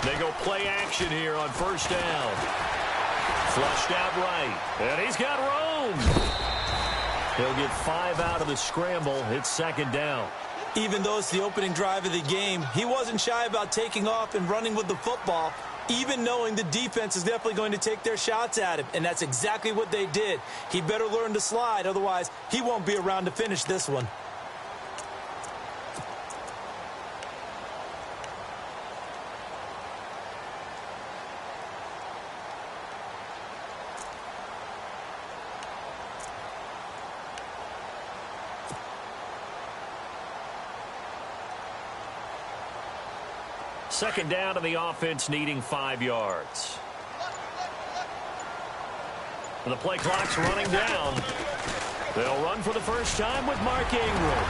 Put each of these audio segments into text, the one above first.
They go play action here on first down. Flushed out right. And he's got room. He'll get 5 out of the scramble. It's second down. Even though it's the opening drive of the game, he wasn't shy about taking off and running with the football, even knowing the defense is definitely going to take their shots at him. And that's exactly what they did. He better learn to slide, otherwise he won't be around to finish this one. Second down to the offense, needing 5 yards. And the play clock's running down. They'll run for the first time with Mark Ingram.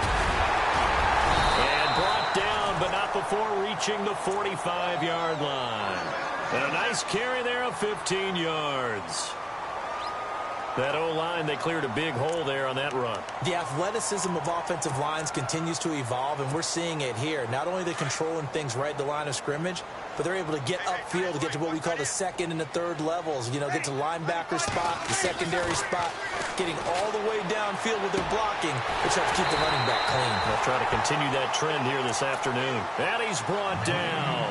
And brought down, but not before reaching the 45-yard line. And a nice carry there of 15 yards. That O-line, they cleared a big hole there on that run. The athleticism of offensive lines continues to evolve, and we're seeing it here. Not only are they controlling things right at the line of scrimmage, but they're able to get upfield to get to what we call the second and the third levels. You know, get to linebacker spot, the secondary spot, getting all the way downfield with their blocking, which helps keep the running back clean. They'll try to continue that trend here this afternoon. And he's brought down.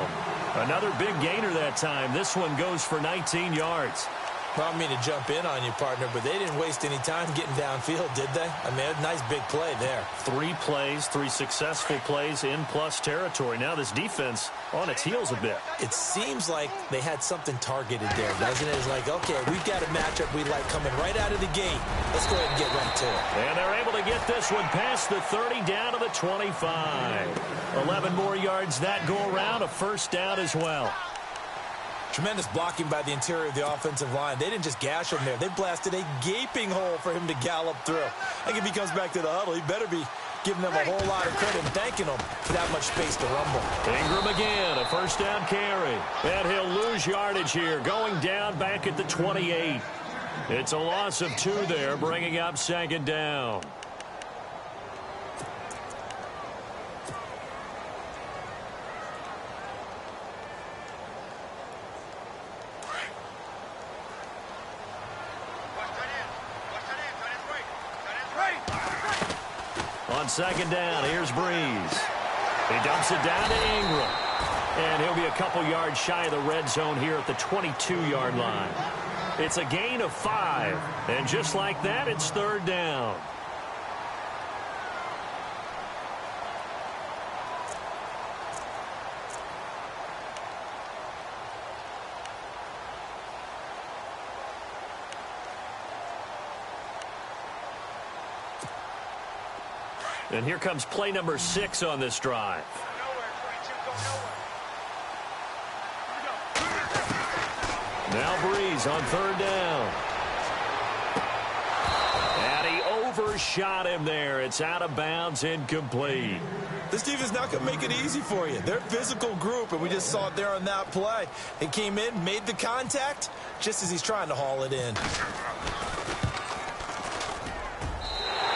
Another big gainer that time. This one goes for 19 yards. Well, I don't mean to jump in on you, partner, but they didn't waste any time getting downfield, did they? I mean, a nice big play there. 3 plays, 3 successful plays in plus territory. Now this defense on its heels a bit. It seems like they had something targeted there, doesn't it? It's like, okay, we've got a matchup we like coming right out of the gate. Let's go ahead and get right to it. And they're able to get this one past the 30 down to the 25. 11 more yards that go around, a first down as well. Tremendous blocking by the interior of the offensive line. They didn't just gash him there. They blasted a gaping hole for him to gallop through. I think if he comes back to the huddle, he better be giving them a whole lot of credit and thanking them for that much space to rumble. Ingram again, a first down carry. And he'll lose yardage here, going down back at the 28. It's a loss of 2 there, bringing up second down. On second down, here's Breeze. He dumps it down to Ingram. And he'll be a couple yards shy of the red zone here at the 22-yard line. It's a gain of 5. And just like that, it's third down. And here comes play number 6 on this drive. Now Breeze on third down. And he overshot him there. It's out of bounds, incomplete. This defense not going to make it easy for you. They're a physical group, and we just saw it there on that play. He came in, made the contact, just as he's trying to haul it in.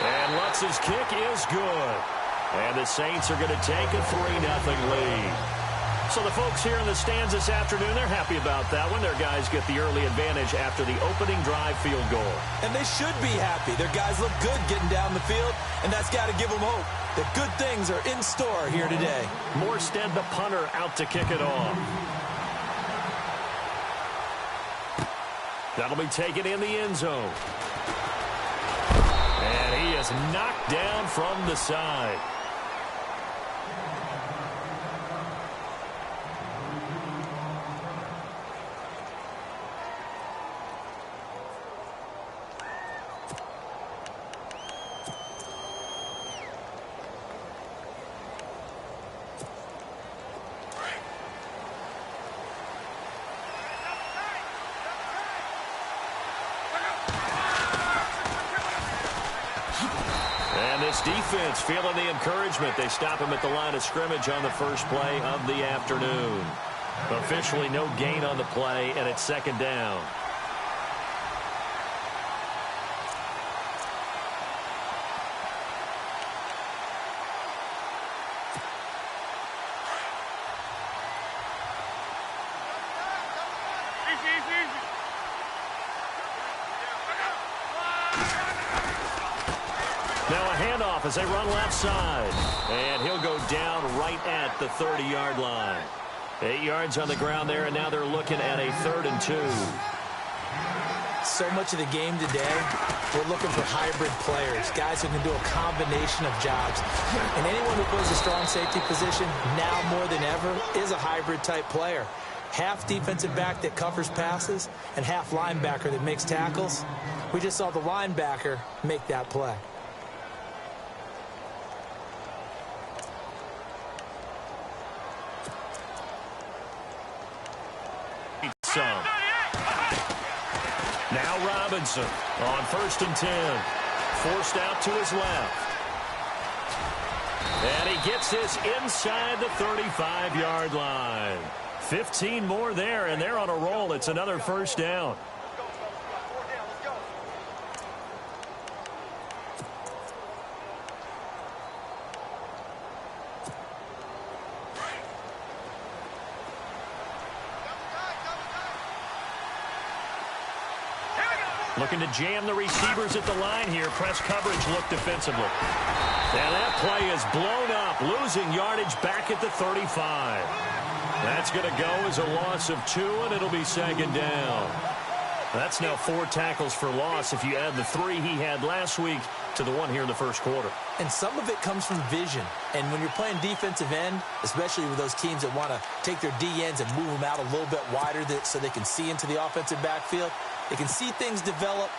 And Lutz's kick is good. And the Saints are going to take a 3-0 lead. So the folks here in the stands this afternoon, they're happy about that one. Their guys get the early advantage after the opening drive field goal. And they should be happy. Their guys look good getting down the field, and that's got to give them hope that good things are in store here today. Morstead, the punter, out to kick it off. That'll be taken in the end zone. And he is knocked down from the side. Defense feeling the encouragement. They stop him at the line of scrimmage on the first play of the afternoon. Officially no gain on the play, and it's second down. Now a handoff as they run left side. And he'll go down right at the 30-yard line. 8 yards on the ground there, and now they're looking at a 3rd and 2. So much of the game today, we're looking for hybrid players, guys who can do a combination of jobs. And anyone who plays a strong safety position, now more than ever, is a hybrid-type player. Half defensive back that covers passes and half linebacker that makes tackles. We just saw the linebacker make that play. Some. Now Robinson on 1st and 10. Forced out to his left. And he gets this inside the 35-yard line. 15 more there, and they're on a roll. It's another 1st down. Looking to jam the receivers at the line here. Press coverage look defensively. And that play is blown up, losing yardage back at the 35. That's going to go as a loss of 2, and it'll be 2nd down. That's now 4 tackles for loss if you add the 3 he had last week to the 1 here in the 1st quarter. And some of it comes from vision. And when you're playing defensive end, especially with those teams that want to take their D-ends and move them out a little bit wider so they can see into the offensive backfield, they can see things develop,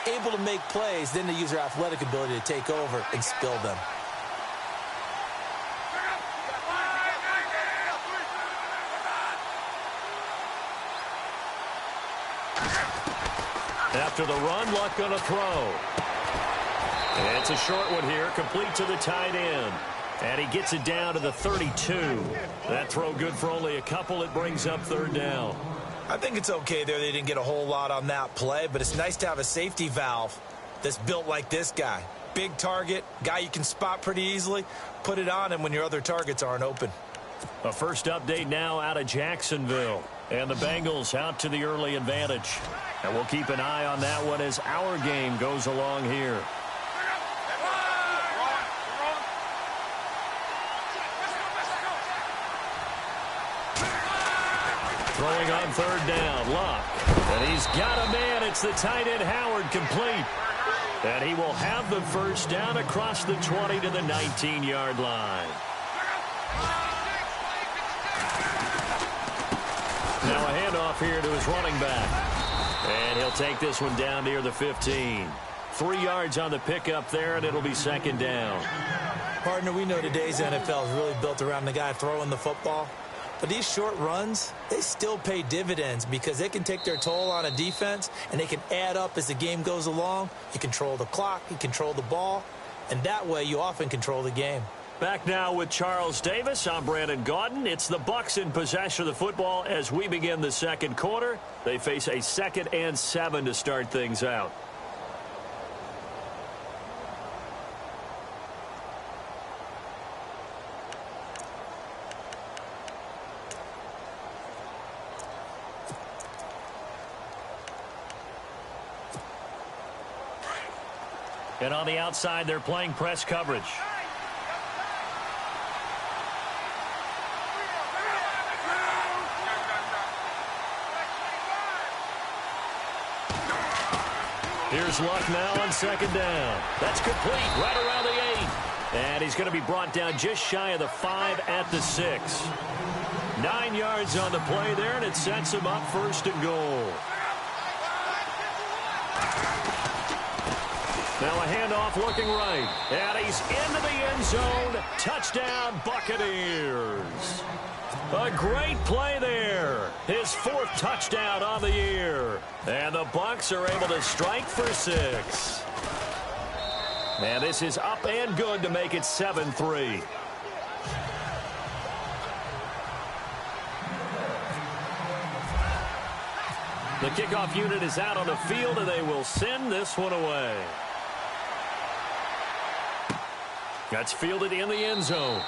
able to make plays, then they use their athletic ability to take over and spill them. After the run, Luck going to throw. It's a short one here, complete to the tight end. And he gets it down to the 32. That throw good for only a couple. It brings up 3rd down. I think it's okay there. They didn't get a whole lot on that play, but it's nice to have a safety valve that's built like this guy. Big target, guy you can spot pretty easily. Put it on him when your other targets aren't open. A first update now out of Jacksonville. And the Bengals out to the early advantage. And we'll keep an eye on that one as our game goes along here. Throwing on 3rd down, Luck. And he's got a man. It's the tight end Howard complete. And he will have the 1st down across the 20 to the 19-yard line. Now a handoff here to his running back. And he'll take this one down near the 15. 3 yards on the pickup there, and it'll be 2nd down. Partner, we know today's NFL is really built around the guy throwing the football. But these short runs, they still pay dividends because they can take their toll on a defense, and they can add up as the game goes along. You control the clock, you control the ball, and that way you often control the game. Back now with Charles Davis. I'm Brandon Gaudin. It's the Bucs in possession of the football as we begin the 2nd quarter. They face a 2nd and 7 to start things out. And on the outside, they're playing press coverage. Here's Luck now on 2nd down. That's complete right around the 8. And he's going to be brought down just shy of the 5 at the 6. 9 yards on the play there, and it sets him up 1st and goal. Now a handoff looking right. And he's into the end zone. Touchdown, Buccaneers. A great play there. His 4th touchdown on the year. And the Bucs are able to strike for 6. And this is up and good to make it 7-3. The kickoff unit is out on the field, and they will send this one away. That's fielded in the end zone.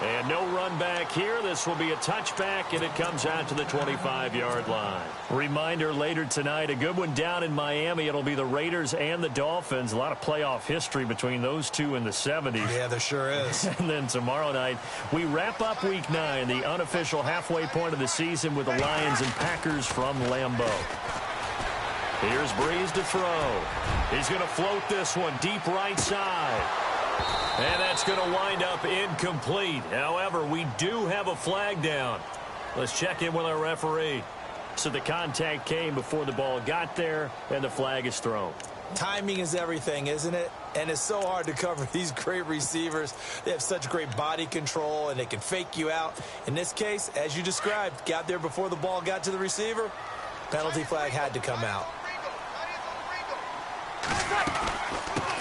And no run back here. This will be a touchback, and it comes out to the 25-yard line. Reminder later tonight, a good one down in Miami. It'll be the Raiders and the Dolphins. A lot of playoff history between those two in the 70s. Yeah, there sure is. And then tomorrow night, we wrap up Week 9, the unofficial halfway point of the season with the Lions and Packers from Lambeau. Here's Breeze to throw. He's going to float this one deep right side. And that's going to wind up incomplete. However, we do have a flag down. Let's check in with our referee. So the contact came before the ball got there, and the flag is thrown. Timing is everything, isn't it? And it's so hard to cover these great receivers. They have such great body control, and they can fake you out. In this case, as you described, got there before the ball got to the receiver. Penalty flag had to come out.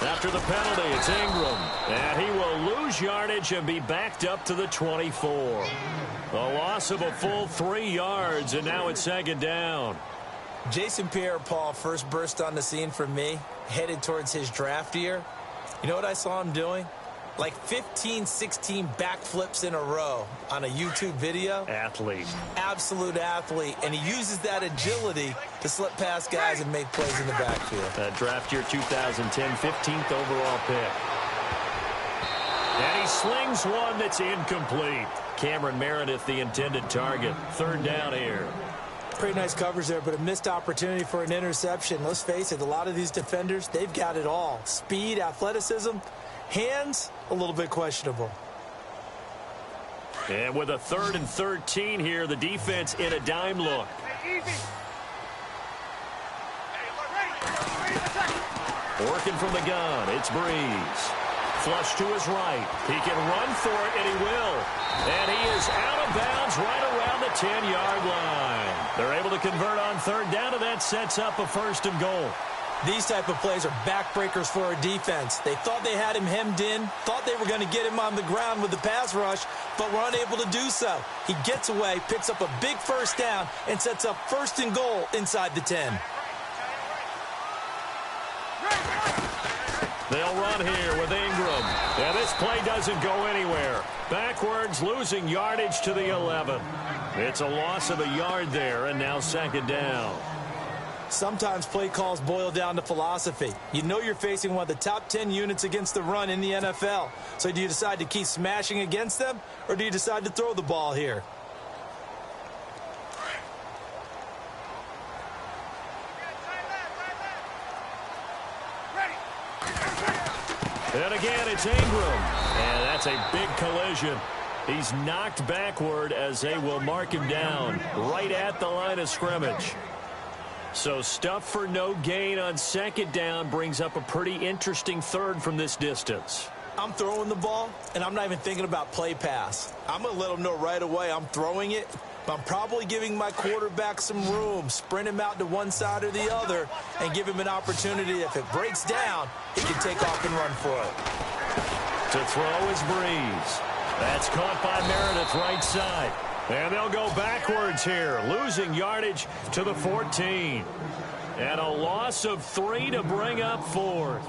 After the penalty, it's Ingram. And he will lose yardage and be backed up to the 24. A loss of a full 3 yards, and now it's second down. Jason Pierre-Paul first burst on the scene for me, headed towards his draft year. You know what I saw him doing? Like 15, 16 backflips in a row on a YouTube video. Athlete. Absolute athlete. And he uses that agility to slip past guys and make plays in the backfield. Draft year 2010, 15th overall pick. And he slings one that's incomplete. Cameron Meredith, the intended target. Third down here. Pretty nice coverage there, but a missed opportunity for an interception. Let's face it, a lot of these defenders, they've got it all. Speed, athleticism, hands, a little bit questionable. And with a 3rd and 13 here, the defense in a dime look. Working from the gun, it's Breeze. Flush to his right. He can run for it, and he will. And he is out of bounds right around the 10-yard line. They're able to convert on third down, and that sets up a 1st and goal. These type of plays are backbreakers for a defense. They thought they had him hemmed in, thought they were going to get him on the ground with the pass rush, but were unable to do so. He gets away, picks up a big 1st down, and sets up 1st and goal inside the 10. They'll run here with Ingram. And this play doesn't go anywhere. Backwards, losing yardage to the 11. It's a loss of a yard there, and now 2nd down. Sometimes play calls boil down to philosophy. You know you're facing one of the top 10 units against the run in the NFL. So do you decide to keep smashing against them, or do you decide to throw the ball here? And again, it's Ingram. And that's a big collision. He's knocked backward as they will mark him down right at the line of scrimmage. So stuff for no gain on 2nd down brings up a pretty interesting 3rd from this distance. I'm throwing the ball, and I'm not even thinking about play pass. I'm going to let them know right away I'm throwing it, but I'm probably giving my quarterback some room, sprint him out to one side or the other, and give him an opportunity. If it breaks down, he can take off and run for it. To throw is Breeze. That's caught by Meredith right side. And they'll go backwards here, losing yardage to the 14. And a loss of 3 to bring up 4th.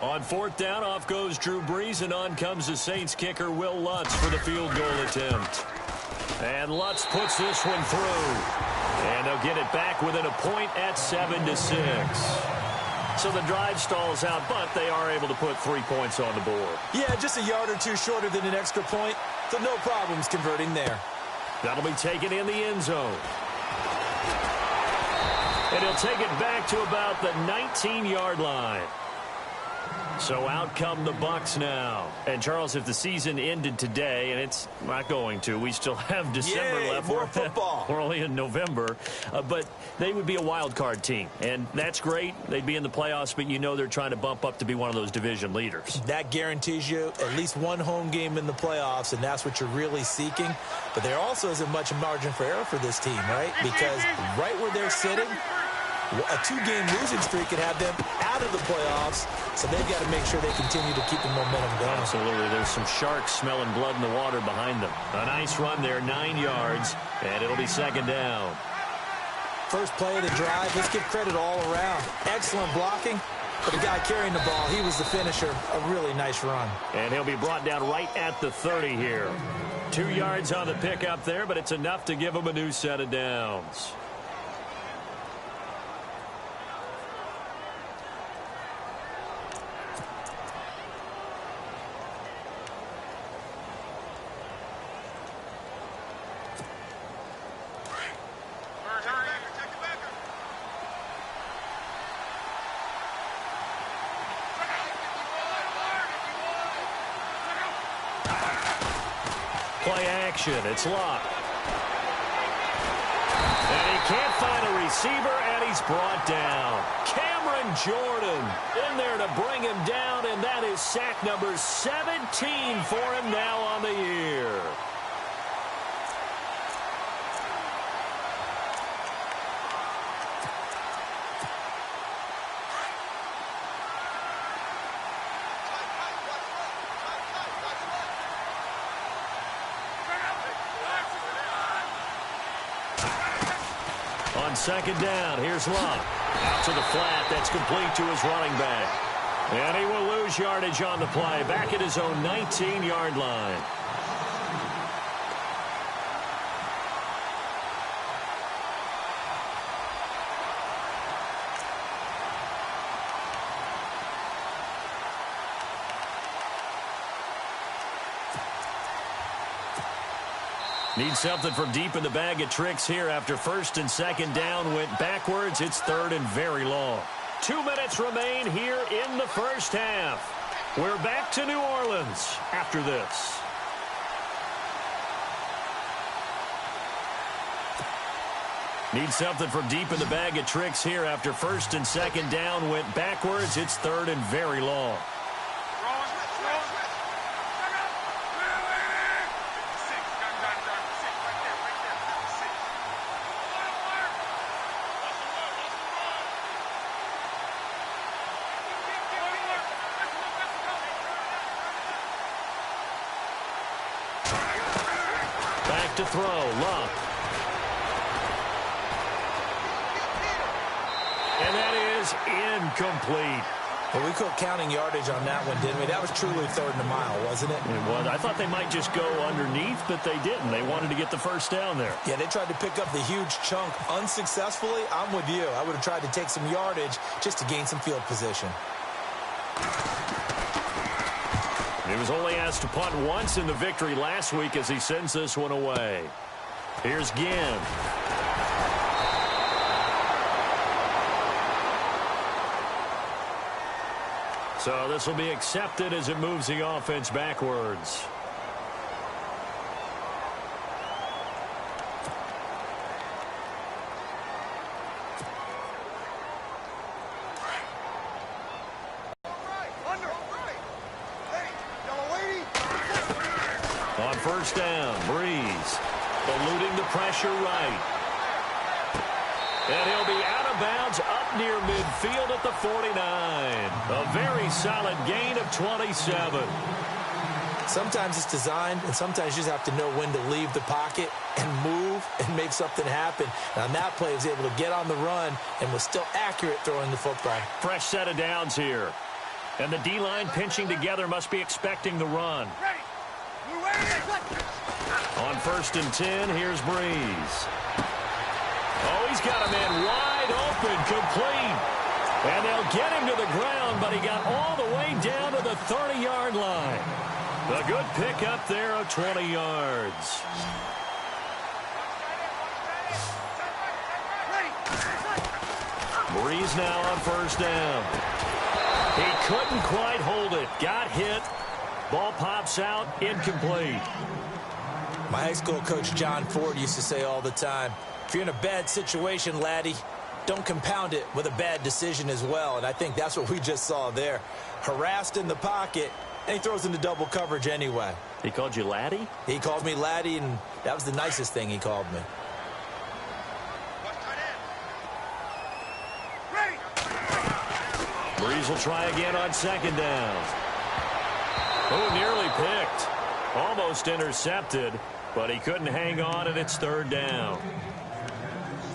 On 4th down, off goes Drew Brees, and on comes the Saints kicker, Will Lutz, for the field goal attempt. And Lutz puts this one through. And they'll get it back within a point at 7-6. So the drive stalls out, but they are able to put 3 points on the board. Yeah, just a yard or two shorter than an extra point, so no problems converting there. That'll be taken in the end zone. And he'll take it back to about the 19-yard line. So out come the Bucs now. And, Charles, if the season ended today, and it's not going to, we still have December left. More football. We're only in November. But they would be a wild card team. And that's great. They'd be in the playoffs, but you know they're trying to bump up to be one of those division leaders. That guarantees you at least one home game in the playoffs, and that's what you're really seeking. But there also isn't much margin for error for this team, right? Because right where they're sitting, a 2-game losing streak could have them out of the playoffs, so they've got to make sure they continue to keep the momentum going. Absolutely. There's some sharks smelling blood in the water behind them. A nice run there, 9 yards, and it'll be 2nd down. First play of the drive, let's give credit all around. Excellent blocking, But the guy carrying the ball, he was the finisher. A really nice run. And he'll be brought down right at the 30 here. 2 yards on the pickup there, but it's enough to give him a new set of downs. Play action. It's Lodog. And he can't find a receiver, and he's brought down. Cameron Jordan in there to bring him down, and that is sack number 17 for him now on the year. On second down, here's Lodog. Out to the flat. That's complete to his running back. And he will lose yardage on the play. Back at his own 19-yard line. Need something from deep in the bag of tricks here after first and second down went backwards. It's third and very long. 2 minutes remain here in the first half. We're back to New Orleans after this. Need something from deep in the bag of tricks here after first and second down went backwards. It's third and very long. To throw, Love. And that is incomplete. Well, we quit counting yardage on that one, didn't we? That was truly third and a mile, wasn't it? It was. I thought they might just go underneath, but they didn't. They wanted to get the first down there. Yeah, they tried to pick up the huge chunk unsuccessfully. I'm with you. I would have tried to take some yardage just to gain some field position. He was only asked to punt once in the victory last week as he sends this one away. Here's Ginn. So this will be accepted as it moves the offense backwards. On first down, Breeze eluding the pressure right. And he'll be out of bounds up near midfield at the 49. A very solid gain of 27. Sometimes it's designed, and sometimes you just have to know when to leave the pocket and move and make something happen. And on that play, he was able to get on the run and was still accurate throwing the football. Fresh set of downs here. And the D-line pinching together must be expecting the run. On first and 10, here's Breeze. Oh, he's got a man wide open, complete. And they'll get him to the ground, but he got all the way down to the 30-yard line. A good pickup there of 20 yards. Breeze now on first down. He couldn't quite hold it. Got hit. Ball pops out, incomplete. My high school coach, John Ford, used to say all the time, if you're in a bad situation, laddie, don't compound it with a bad decision as well. And I think that's what we just saw there. Harassed in the pocket, and he throws into double coverage anyway. He called you laddie? He called me laddie, and that was the nicest thing he called me. Breeze will try again on second down. Oh, nearly picked. Almost intercepted, but he couldn't hang on, and it's third down.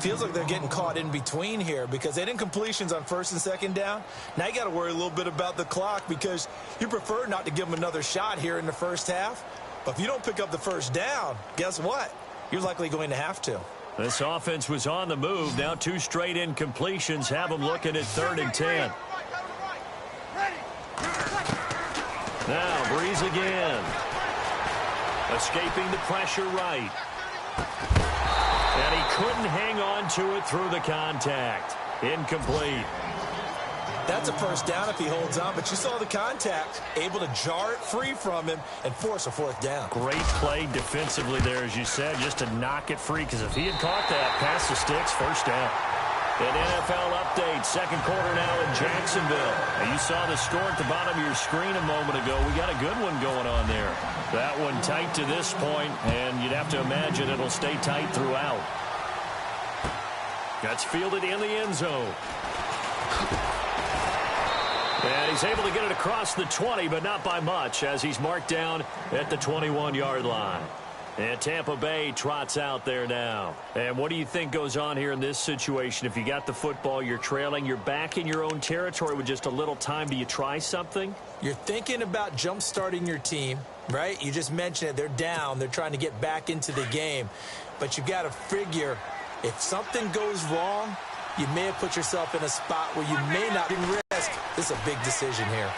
Feels like they're getting caught in between here because they didn't completions on first and second down. Now you got to worry a little bit about the clock because you prefer not to give them another shot here in the first half. But if you don't pick up the first down, guess what? You're likely going to have to. This offense was on the move. Now 2 straight incompletions have them looking at 3rd and 10. Now Breeze again. Escaping the pressure right. And he couldn't hang on to it through the contact. Incomplete. That's a first down if he holds on, but you saw the contact, able to jar it free from him and force a 4th down. Great play defensively there, as you said, just to knock it free, because if he had caught that, past the sticks, first down. An NFL update, second quarter now in Jacksonville. And you saw the score at the bottom of your screen a moment ago. We got a good one going on there. That one tight to this point, and you'd have to imagine it'll stay tight throughout. That's fielded in the end zone. And he's able to get it across the 20, but not by much, as he's marked down at the 21-yard line. And Tampa Bay trots out there now. And what do you think goes on here in this situation? If you got the football, you're trailing, you're back in your own territory with just a little time. Do you try something? You're thinking about jump-starting your team, right? You just mentioned it. They're down. They're trying to get back into the game. But you got to figure, if something goes wrong, you may have put yourself in a spot where you may not risk. This is a big decision here.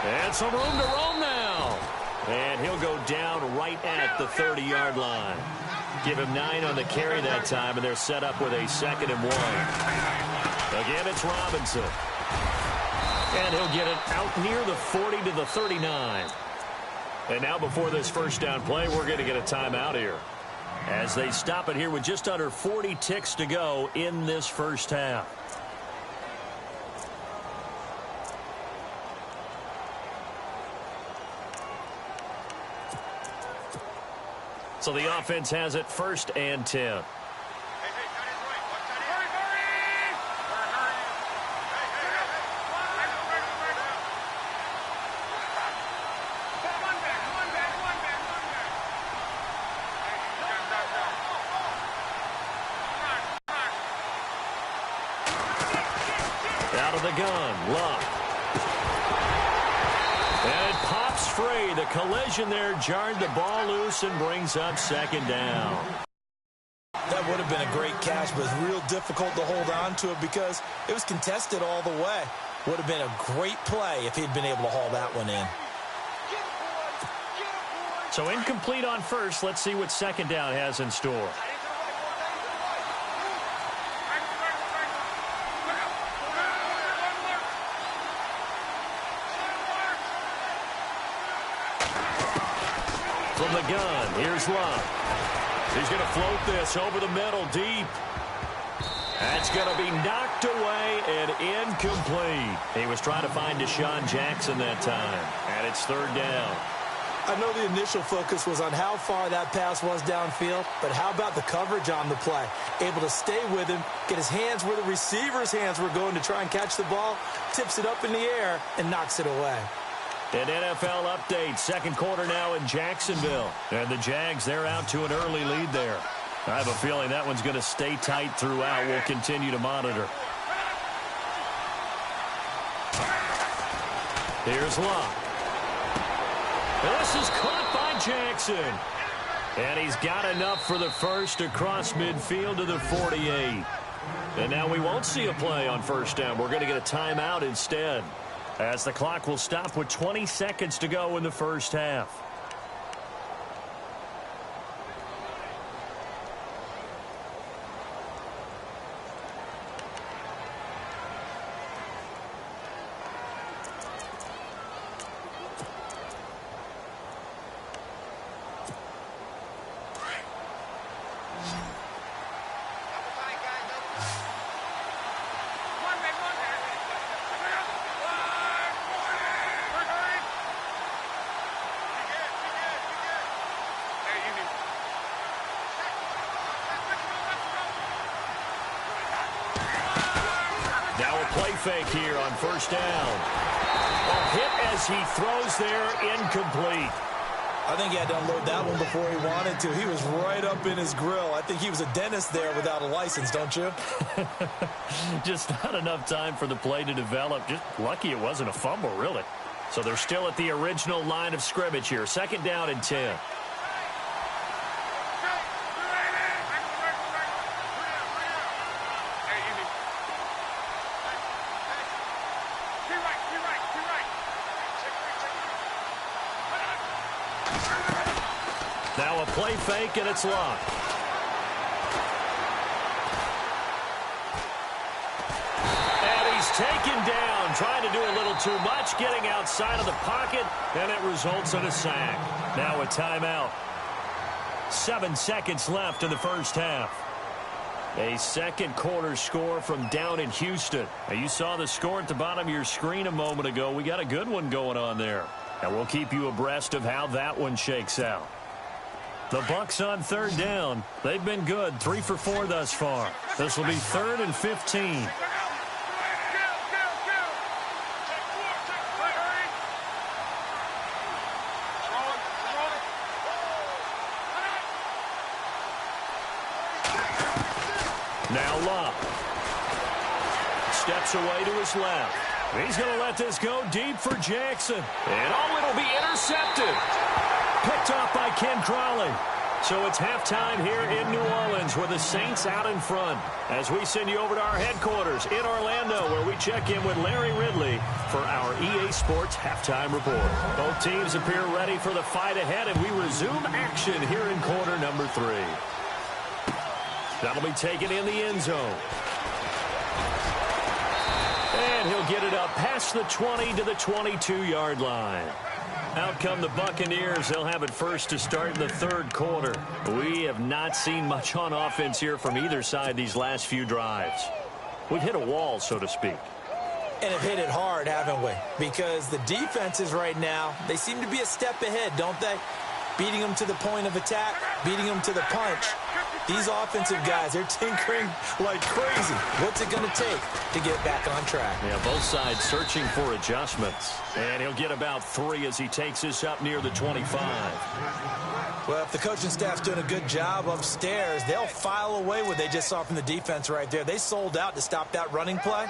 And some room to roam now. And he'll go down right at the 30-yard line. Give him 9 on the carry that time, and they're set up with a 2nd and 1. Again, it's Robinson. And he'll get it out near the 40 to the 39. And now before this first down play, we're going to get a timeout here, as they stop it here with just under 40 ticks to go in this first half. So the offense has it 1st and 10. Out of the gun, Luck. And it pops free. The collision there jarred the ball loose and brings up 2nd down. That would have been a great catch, but it's real difficult to hold on to it because it was contested all the way. Would have been a great play if he'd been able to haul that one in. So incomplete on first. Let's see what 2nd down has in store. From the gun, here's Luck. He's going to float this over the middle deep. That's going to be knocked away and incomplete. He was trying to find Deshaun Jackson that time, and it's 3rd down. I know the initial focus was on how far that pass was downfield, but how about the coverage on the play? Able to stay with him, get his hands where the receiver's hands were going to try and catch the ball, tips it up in the air, and knocks it away. An NFL update, second quarter now in Jacksonville. And the Jags, they're out to an early lead there. I have a feeling that one's going to stay tight throughout. We'll continue to monitor. Here's Luck. This is caught by Jackson. And he's got enough for the first across midfield to the 48. And now we won't see a play on first down. We're going to get a timeout instead, as the clock will stop with 20 seconds to go in the first half. Now a play fake here on first down. A hit as he throws there, incomplete. I think he had to unload that one before he wanted to. He was right up in his grill. I think he was a dentist there without a license, don't you? Just not enough time for the play to develop. Just lucky it wasn't a fumble, really. So they're still at the original line of scrimmage here. 2nd down and 10. Now a play fake, and it's locked. And he's taken down, trying to do a little too much, getting outside of the pocket, and it results in a sack. Now a timeout. 7 seconds left in the first half. A second quarter score from down in Houston. Now, you saw the score at the bottom of your screen a moment ago. We got a good one going on there. And we'll keep you abreast of how that one shakes out. The Bucks on 3rd down. They've been good, 3 for 4 thus far. This will be 3rd and 15. Now Lodog steps away to his left. He's going to let this go deep for Jackson. And it'll be intercepted. Picked off by Ken Crawley. So it's halftime here in New Orleans with the Saints out in front. As we send you over to our headquarters in Orlando, where we check in with Larry Ridley for our EA Sports Halftime Report. Both teams appear ready for the fight ahead, and we resume action here in quarter number 3. That'll be taken in the end zone. And he'll get it up past the 20 to the 22-yard line. Out come the Buccaneers. They'll have it first to start in the 3rd quarter. We have not seen much on offense here from either side these last few drives. We've hit a wall, so to speak. And have hit it hard, haven't we? Because the defenses right now, they seem to be a step ahead, don't they? Beating them to the point of attack, beating them to the punch. These offensive guys, they're tinkering like crazy. What's it going to take to get back on track? Yeah, both sides searching for adjustments. And he'll get about 3 as he takes this up near the 25. Well, if the coaching staff's doing a good job upstairs, they'll file away what they just saw from the defense right there. They sold out to stop that running play.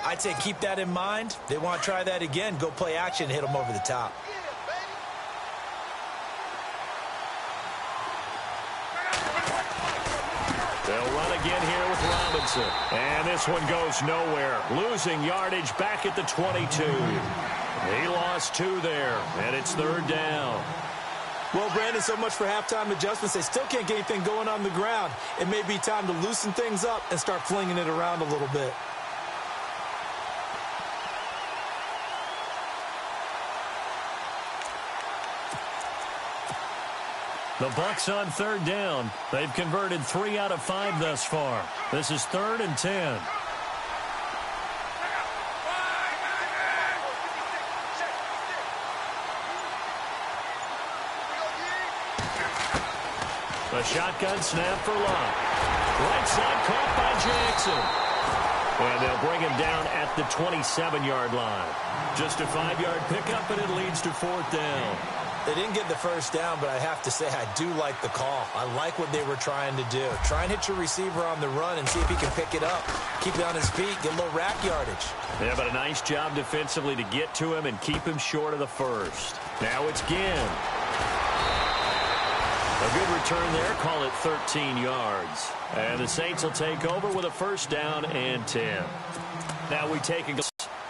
I'd say keep that in mind. They want to try that again, go play action, hit them over the top. They'll run again here with Robinson. And this one goes nowhere. Losing yardage back at the 22. He lost 2 there, and it's 3rd down. Well, Brandon, so much for halftime adjustments. They still can't get anything going on the ground. It may be time to loosen things up and start flinging it around a little bit. The Bucks on 3rd down. They've converted 3 out of 5 thus far. This is 3rd and 10. A shotgun snap for Lodog. Right side caught by Jackson. And they'll bring him down at the 27-yard line. Just a 5-yard pickup, and it leads to 4th down. They didn't get the first down, but I have to say I do like the call. I like what they were trying to do. Try and hit your receiver on the run and see if he can pick it up. Keep it on his feet, get a little rack yardage. Yeah, but a nice job defensively to get to him and keep him short of the first. Now it's Ginn. A good return there, call it 13 yards. And the Saints will take over with a 1st down and 10. Now we take a...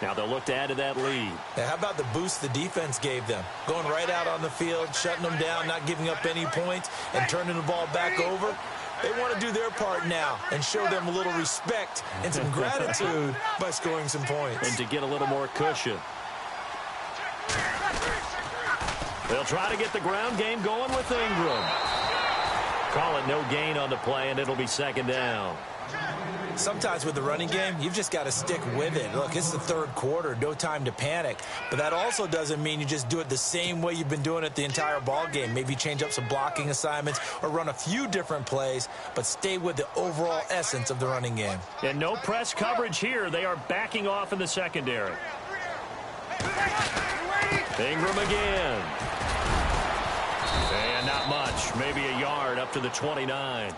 Now they'll look to add to that lead. Now, how about the boost the defense gave them? Going right out on the field, shutting them down, not giving up any points, and turning the ball back over. They want to do their part now and show them a little respect and some gratitude by scoring some points. And to get a little more cushion. They'll try to get the ground game going with Ingram. Call it no gain on the play, and it'll be 2nd down. Sometimes with the running game, you've just got to stick with it. Look, it's the 3rd quarter, no time to panic. But that also doesn't mean you just do it the same way you've been doing it the entire ball game. Maybe change up some blocking assignments or run a few different plays, but stay with the overall essence of the running game. And no press coverage here. They are backing off in the secondary. Ingram again. And not much, maybe a yard up to the 29.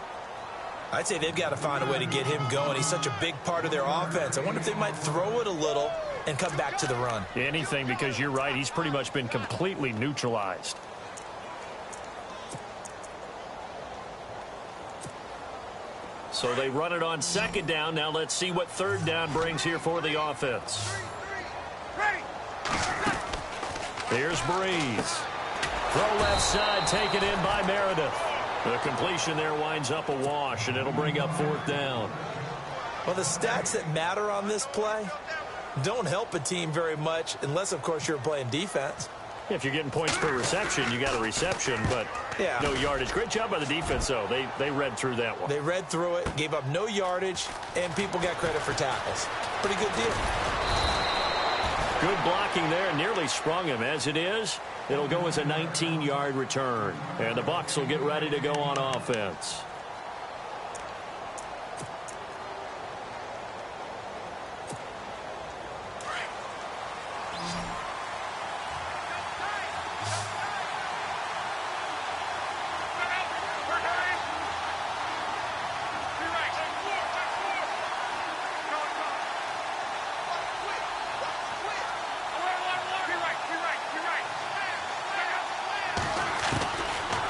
I'd say they've got to find a way to get him going. He's such a big part of their offense. I wonder if they might throw it a little and come back to the run. Anything, because you're right. He's pretty much been completely neutralized. So they run it on second down. Now let's see what third down brings here for the offense. Here's Breeze. Throw left side, taken in by Meredith. The completion there winds up a wash, and it'll bring up fourth down. Well, the stats that matter on this play don't help a team very much unless, of course, you're playing defense. If you're getting points per reception, you got a reception, but no yardage. Great job by the defense, though. They read through that one. They read through it, gave up no yardage, and people got credit for tackles. Pretty good deal. Good blocking there, nearly sprung him. As it is, it'll go as a 19-yard return. And the Bucs will get ready to go on offense.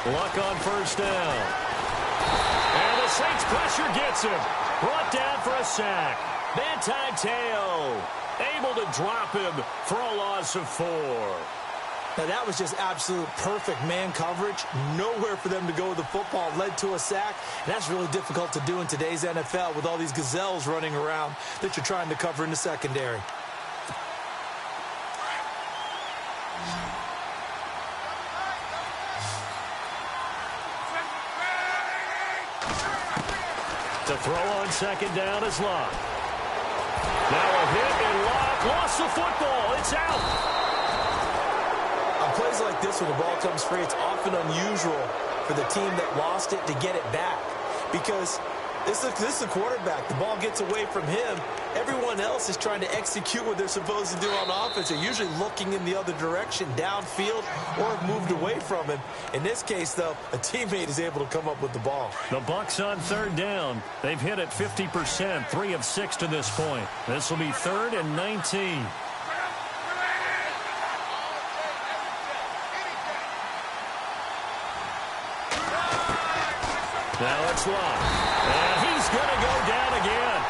Luck on first down. And the Saints pressure gets him. Brought down for a sack. Manti Te'o able to drop him for a loss of 4. Now, that was just absolute perfect man coverage. Nowhere for them to go with the football. Led to a sack. And that's really difficult to do in today's NFL with all these gazelles running around that you're trying to cover in the secondary. To throw on second down is Lodog. Now a hit and Lodog lost the football. It's out. On plays like this, when the ball comes free, it's often unusual for the team that lost it to get it back. Because this is a quarterback. The ball gets away from him. Everyone else is trying to execute what they're supposed to do on offense. They're usually looking in the other direction, downfield, or have moved away from him. In this case, though, a teammate is able to come up with the ball. The Bucs on third down. They've hit it 50%, 3 of 6 to this point. This will be 3rd and 19. Now it's Lodog. And he's going to go down again.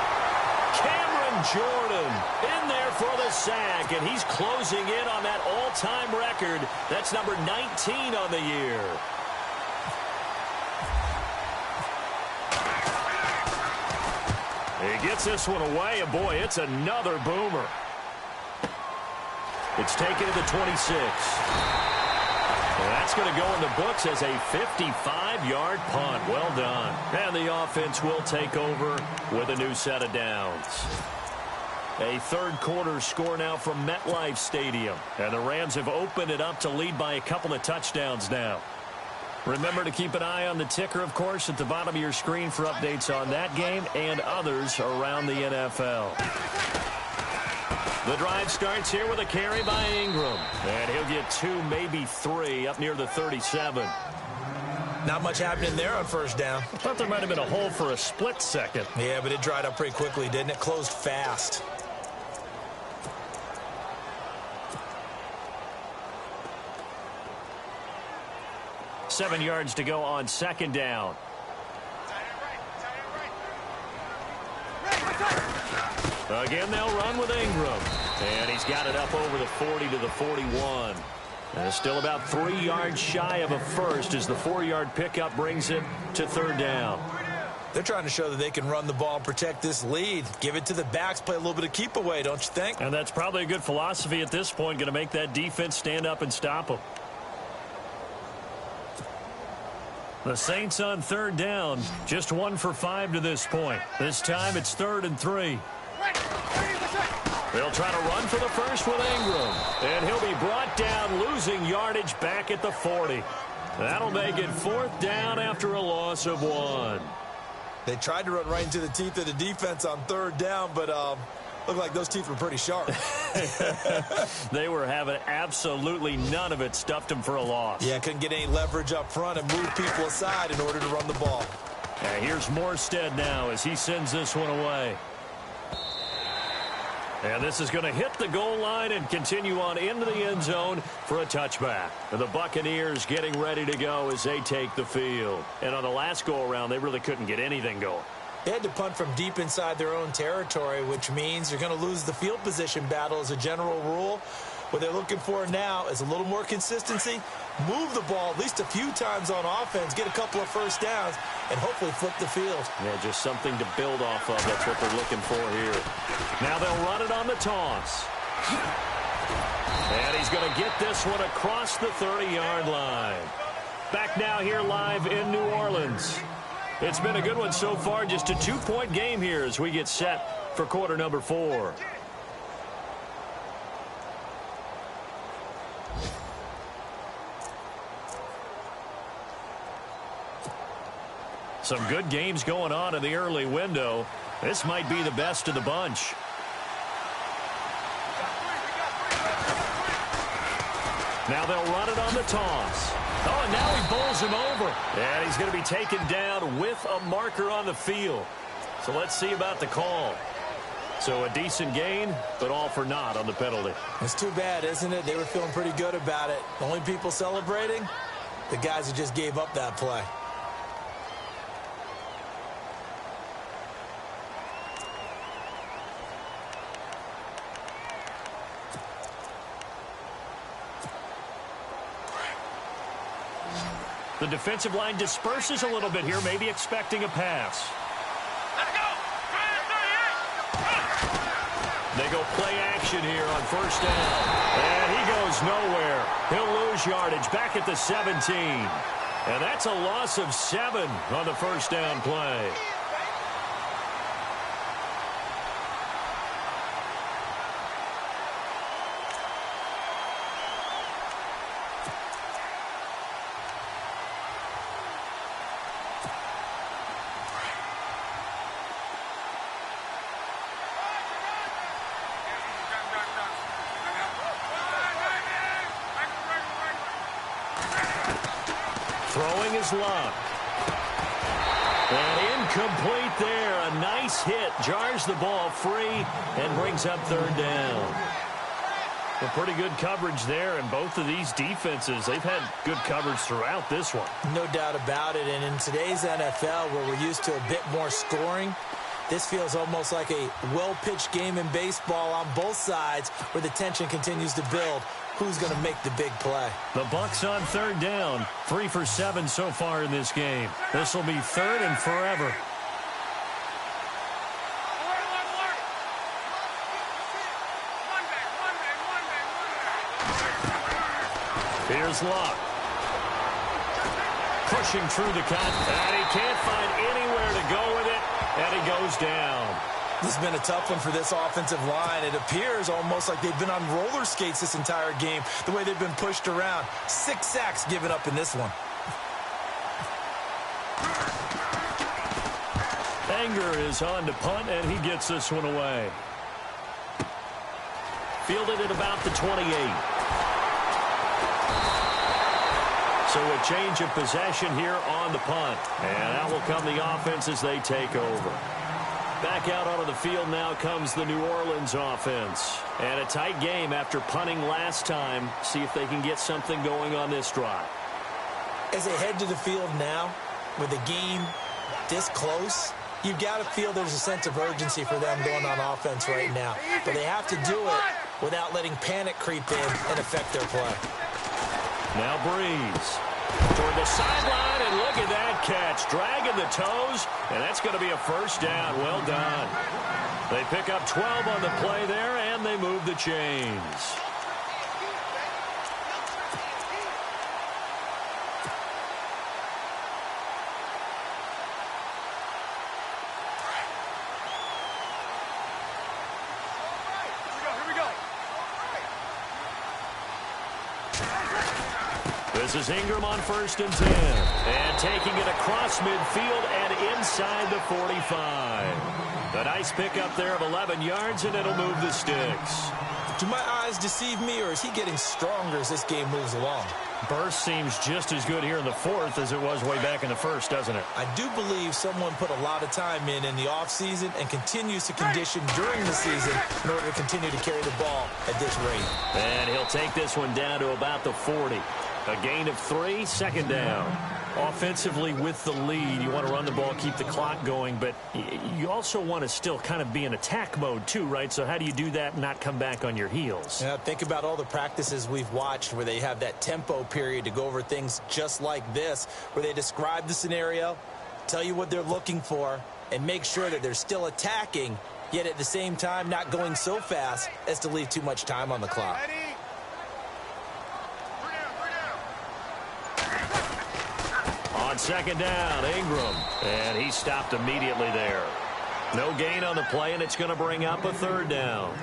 Cameron Jordan in there for the sack, and he's closing in on that all-time record. That's number 19 on the year. He gets this one away, and boy, it's another boomer. It's taken to the 26. Well, that's going to go in the books as a 55-yard punt. Well done. And the offense will take over with a new set of downs. A third-quarter score now from MetLife Stadium. And the Rams have opened it up to lead by a couple of touchdowns now. Remember to keep an eye on the ticker, of course, at the bottom of your screen for updates on that game and others around the NFL. The drive starts here with a carry by Ingram. And he'll get 2, maybe 3 up near the 37. Not much happening there on first down. I thought there might have been a hole for a split second. Yeah, but it dried up pretty quickly, didn't it? Closed fast. Seven yards to go on second down. Again, they'll run with Ingram. And he's got it up over the 40 to the 41. And still about 3 yards shy of a first as the 4-yard pickup brings it to third down. They're trying to show that they can run the ball, protect this lead. Give it to the backs, play a little bit of keep away, don't you think? And that's probably a good philosophy at this point, going to make that defense stand up and stop them. The Saints on third down, just 1 for 5 to this point. This time it's 3rd and 3. They'll try to run for the first with Ingram. And he'll be brought down, losing yardage back at the 40. That'll make it 4th down after a loss of 1. They tried to run right into the teeth of the defense on third down, but Looked like those teeth were pretty sharp. They were having absolutely none of it. Stuffed him for a loss. Yeah, couldn't get any leverage up front and move people aside in order to run the ball. And here's Morstead now as he sends this one away. And this is going to hit the goal line and continue on into the end zone for a touchback. And the Buccaneers getting ready to go as they take the field. And on the last go-around, they really couldn't get anything going. They had to punt from deep inside their own territory, which means you're going to lose the field position battle as a general rule. What they're looking for now is a little more consistency, move the ball at least a few times on offense, get a couple of first downs, and hopefully flip the field. Yeah, just something to build off of. That's what they're looking for here. Now they'll run it on the toss. And he's going to get this one across the 30-yard line. Back now here live in New Orleans. It's been a good one so far. Just a 2-point game here as we get set for quarter number 4. Some good games going on in the early window. This might be the best of the bunch. Now they'll run it on the toss. Oh, and now he bowls him over. And he's going to be taken down with a marker on the field. So let's see about the call. So a decent gain, but all for naught on the penalty. It's too bad, isn't it? They were feeling pretty good about it. The only people celebrating, the guys who just gave up that play. The defensive line disperses a little bit here, maybe expecting a pass. Let's go! They go play action here on first down. And he goes nowhere. He'll lose yardage back at the 17. And that's a loss of 7 on the first down play. Throwing his luck. And incomplete there. A nice hit. Jars the ball free and brings up third down. A pretty good coverage there, and both of these defenses, they've had good coverage throughout this one. No doubt about it. And in today's NFL, where we're used to a bit more scoring, this feels almost like a well-pitched game in baseball on both sides where the tension continues to build. Who's going to make the big play? The Bucs on third down. 3 for 7 so far in this game. This will be third and forever. Here's Luck. Pushing through the cut. And he can't find anywhere to go with it. And he goes down. This has been a tough one for this offensive line. It appears almost like they've been on roller skates this entire game, the way they've been pushed around. 6 sacks given up in this one. Anger is on to punt, and he gets this one away. Fielded at about the 28. So a change of possession here on the punt. And out will come the offense as they take over. Back out onto the field now comes the New Orleans offense. And a tight game after punting last time. See if they can get something going on this drive. As they head to the field now, with the game this close, you've got to feel there's a sense of urgency for them going on offense right now. But they have to do it without letting panic creep in and affect their play. Now Breeze toward the sideline, and look at that catch. Dragging the toes, and that's going to be a first down. Well done. They pick up 12 on the play there, and they move the chains. This is Ingram on 1st and 10. And taking it across midfield and inside the 45. A nice pickup there of 11 yards, and it'll move the sticks. Do my eyes deceive me, or is he getting stronger as this game moves along? Burst seems just as good here in the 4th as it was way back in the 1st, doesn't it? I do believe someone put a lot of time in the offseason and continues to condition during the season in order to continue to carry the ball at this rate. And he'll take this one down to about the 40. A gain of 3, 2nd down. Offensively with the lead, you want to run the ball, keep the clock going, but you also want to still kind of be in attack mode too, right? So how do you do that and not come back on your heels? Yeah, think about all the practices we've watched where they have that tempo period to go over things just like this, where they describe the scenario, tell you what they're looking for, and make sure that they're still attacking, yet at the same time not going so fast as to leave too much time on the clock. On 2nd down, Ingram. And he stopped immediately there. No gain on the play, and it's going to bring up a 3rd down.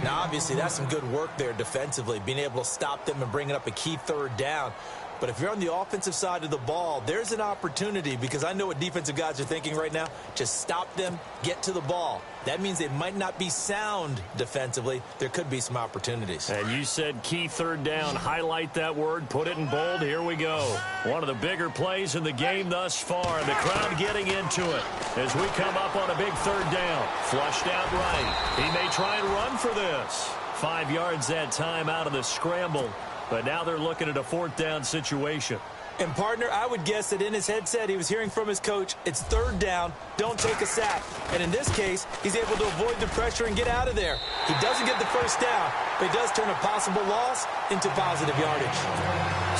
Now, obviously, that's some good work there defensively, being able to stop them and bringing up a key 3rd down. But if you're on the offensive side of the ball, there's an opportunity, because I know what defensive guys are thinking right now. Just stop them, get to the ball. That means they might not be sound defensively. There could be some opportunities. And you said key 3rd down. Highlight that word. Put it in bold. Here we go. One of the bigger plays in the game thus far. And the crowd getting into it as we come up on a big 3rd down. Flushed out right. He may try and run for this. 5 yards that time out of the scramble. But now they're looking at a 4th down situation. And, partner, I would guess that in his headset he was hearing from his coach, it's 3rd down, don't take a sack. And in this case, he's able to avoid the pressure and get out of there. He doesn't get the 1st down, but he does turn a possible loss into positive yardage.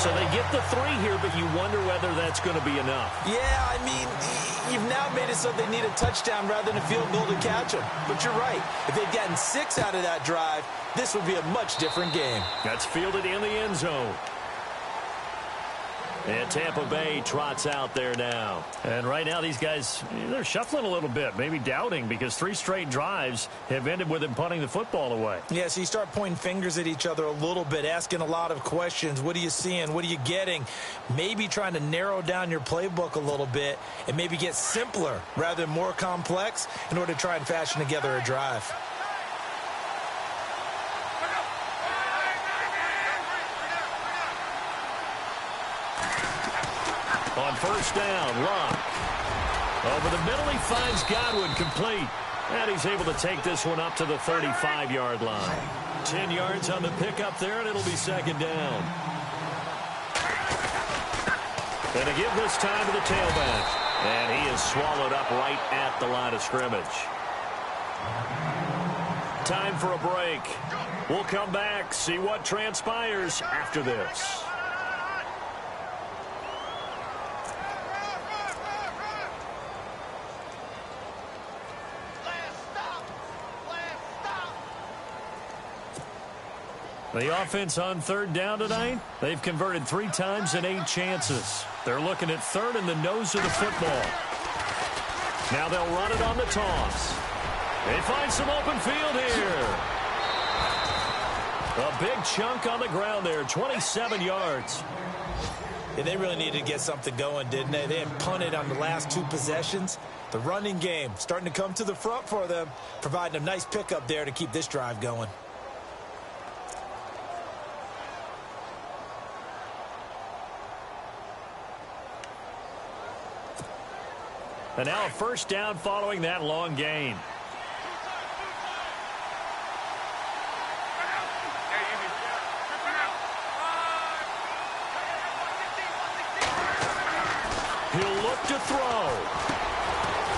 So they get the 3 here, but you wonder whether that's going to be enough. Yeah, I mean, you've now made it so they need a touchdown rather than a field goal to catch them. But you're right. If they'd gotten 6 out of that drive, this would be a much different game. That's fielded in the end zone. And Tampa Bay trots out there now. And right now these guys, they're shuffling a little bit, maybe doubting, because 3 straight drives have ended with them punting the football away. Yeah, so you start pointing fingers at each other a little bit, asking a lot of questions. What are you seeing? What are you getting? Maybe trying to narrow down your playbook a little bit and maybe get simpler rather than more complex in order to try and fashion together a drive. On 1st down, Lodog. Over the middle, he finds Godwin complete. And he's able to take this one up to the 35-yard line. 10 yards on the pickup there, and it'll be 2nd down. And to give this time to the tailback. And he is swallowed up right at the line of scrimmage. Time for a break. We'll come back, see what transpires after this. The offense on 3rd down tonight, they've converted 3 times in 8 chances. They're looking at 3rd in the nose of the football. Now they'll run it on the toss. They find some open field here. A big chunk on the ground there, 27 yards. Yeah, they really needed to get something going, didn't they? They had punted on the last 2 possessions. The running game starting to come to the front for them, providing a nice pickup there to keep this drive going. And now a 1st down following that long gain. He'll look to throw.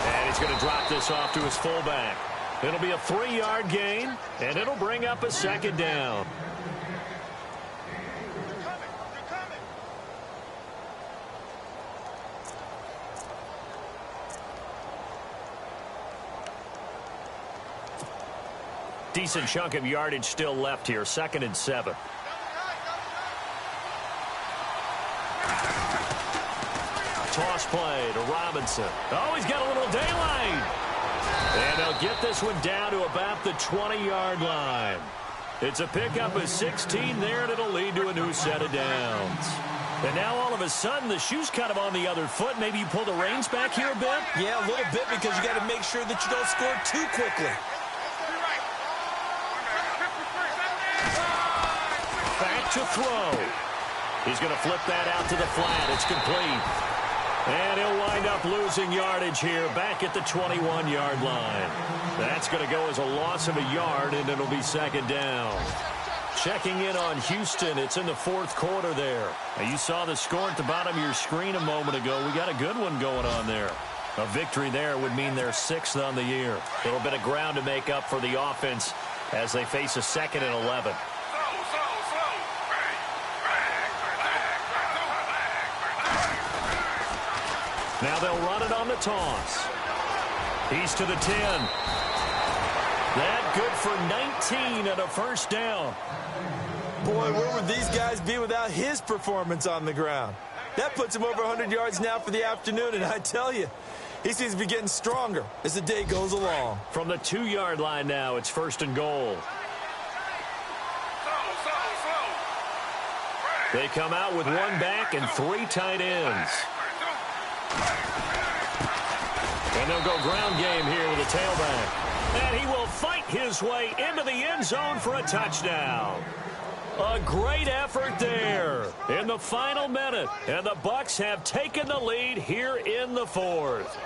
And he's going to drop this off to his fullback. It'll be a 3-yard gain, and it'll bring up a 2nd down. Decent chunk of yardage still left here. 2nd and 7. Toss play to Robinson. Oh, he's got a little daylight. And they'll get this one down to about the 20-yard line. It's a pickup of 16 there, and it'll lead to a new set of downs. And now all of a sudden the shoe's kind of on the other foot. Maybe you pull the reins back here a bit? Yeah, a little bit, because you got to make sure that you don't score too quickly. Back to throw. He's going to flip that out to the flat. It's complete. And he'll wind up losing yardage here back at the 21-yard line. That's going to go as a loss of a yard, and it'll be second down. Checking in on Houston. It's in the fourth quarter there. Now, you saw the score at the bottom of your screen a moment ago. We got a good one going on there. A victory there would mean they're 6th on the year. A little bit of ground to make up for the offense as they face a 2nd and 11. Now they'll run it on the toss. He's to the 10. That good for 19 and a first down. Boy, where would these guys be without his performance on the ground? That puts him over 100 yards now for the afternoon, and I tell you, he seems to be getting stronger as the day goes along. From the 2-yard line now, it's 1st and goal. They come out with 1 back and 3 tight ends. And they'll go ground game here with a tailback. And he will fight his way into the end zone for a touchdown. A great effort there in the final minute. And the Bucs have taken the lead here in the 4th.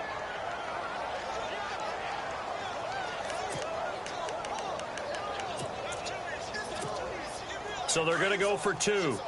So they're going to go for 2.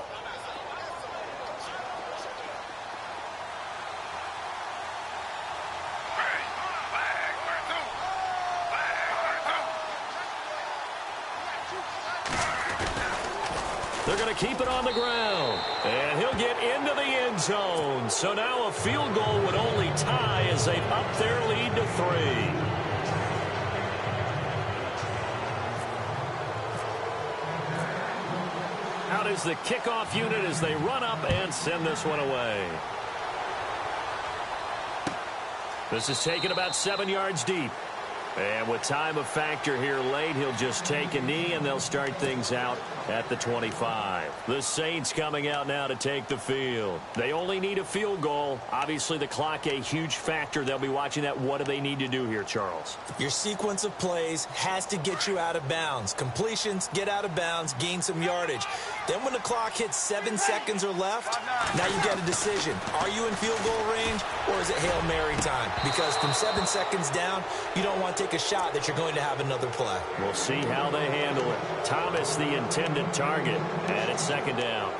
They're going to keep it on the ground. And he'll get into the end zone. So now a field goal would only tie as they've upped their lead to 3. Out is the kickoff unit as they run up and send this one away. This is taken about 7 yards deep. And with time of factor here late, he'll just take a knee, and they'll start things out at the 25. The Saints coming out now to take the field. They only need a field goal. Obviously, the clock a huge factor. They'll be watching that. What do they need to do here, Charles? Your sequence of plays has to get you out of bounds. Completions, get out of bounds, gain some yardage. Then when the clock hits 7 seconds or left, now you get a decision. Are you in field goal range, or is it Hail Mary time? Because from 7 seconds down, you don't want to take a shot that you're going to have another play. We'll see how they handle it. Thomas, the intended target, and it's second down.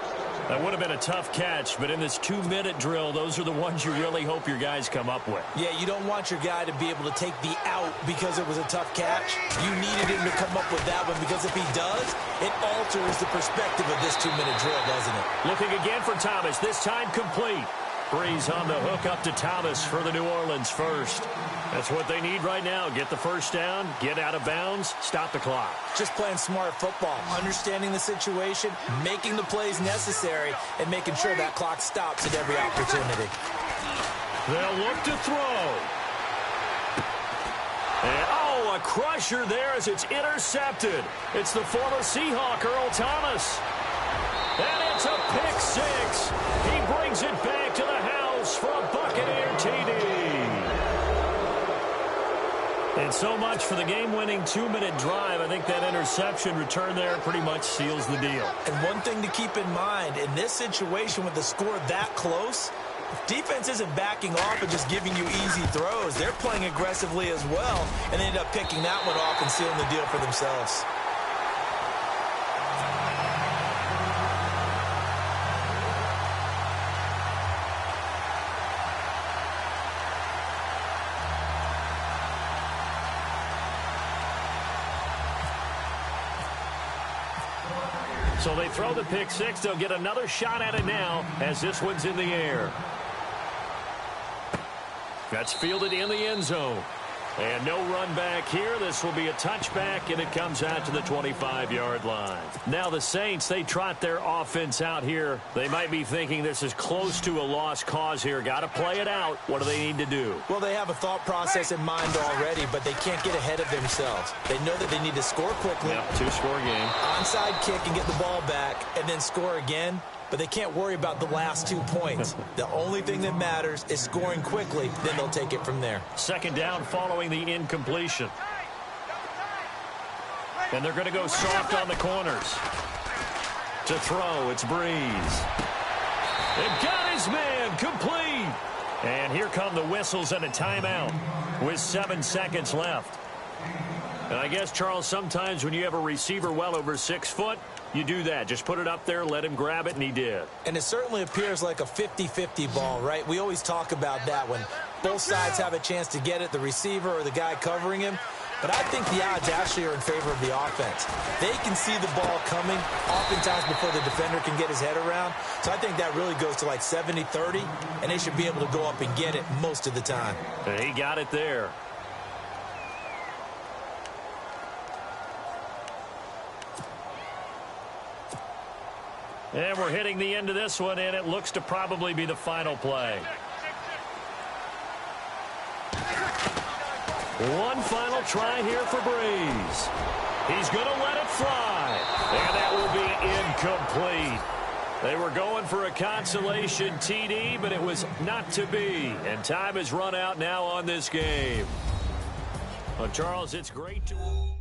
That would have been a tough catch, but in this 2-minute drill, those are the ones you really hope your guys come up with. Yeah, you don't want your guy to be able to take the out because it was a tough catch. You needed him to come up with that one, because if he does, it alters the perspective of this 2-minute drill, doesn't it? Looking again for Thomas, this time complete. Breeze on the hook up to Thomas for the New Orleans first. That's what they need right now. Get the first down, get out of bounds, stop the clock. Just playing smart football, understanding the situation, making the plays necessary, and making sure that clock stops at every opportunity. They'll look to throw. And, oh, a crusher there as it's intercepted. It's the former Seahawk, Earl Thomas. And it's a pick six. He brings it back to the house for a Buccaneer TD. And so much for the game-winning 2-minute drive. I think that interception return there pretty much seals the deal. And one thing to keep in mind, in this situation with the score that close, defense isn't backing off and just giving you easy throws. They're playing aggressively as well, and they end up picking that one off and sealing the deal for themselves. So they throw the pick six. They'll get another shot at it now as this one's in the air. That's fielded in the end zone. And no run back here. This will be a touchback, and it comes out to the 25-yard line. Now the Saints, they trot their offense out here. They might be thinking this is close to a lost cause here. Got to play it out. What do they need to do? Well, they have a thought process in mind already, but they can't get ahead of themselves. They know that they need to score quickly. Yep, two-score game. Onside kick and get the ball back, and then score again. But they can't worry about the last 2 points. The only thing that matters is scoring quickly. Then they'll take it from there. Second down following the incompletion. And they're going to go soft on the corners. To throw, it's Breeze. They've got his man complete. And here come the whistles and a timeout with 7 seconds left. And I guess, Charles, sometimes when you have a receiver well over 6 foot, you do that. Just put it up there, let him grab it, and he did. And it certainly appears like a 50-50 ball, right? We always talk about that when both sides have a chance to get it, the receiver or the guy covering him. But I think the odds actually are in favor of the offense. They can see the ball coming oftentimes before the defender can get his head around. So I think that really goes to like 70-30, and they should be able to go up and get it most of the time. And he got it there. And we're hitting the end of this one, and it looks to probably be the final play. One final try here for Breeze. He's going to let it fly. And that will be incomplete. They were going for a consolation TD, but it was not to be. And time has run out now on this game. Well, Charles, it's great to...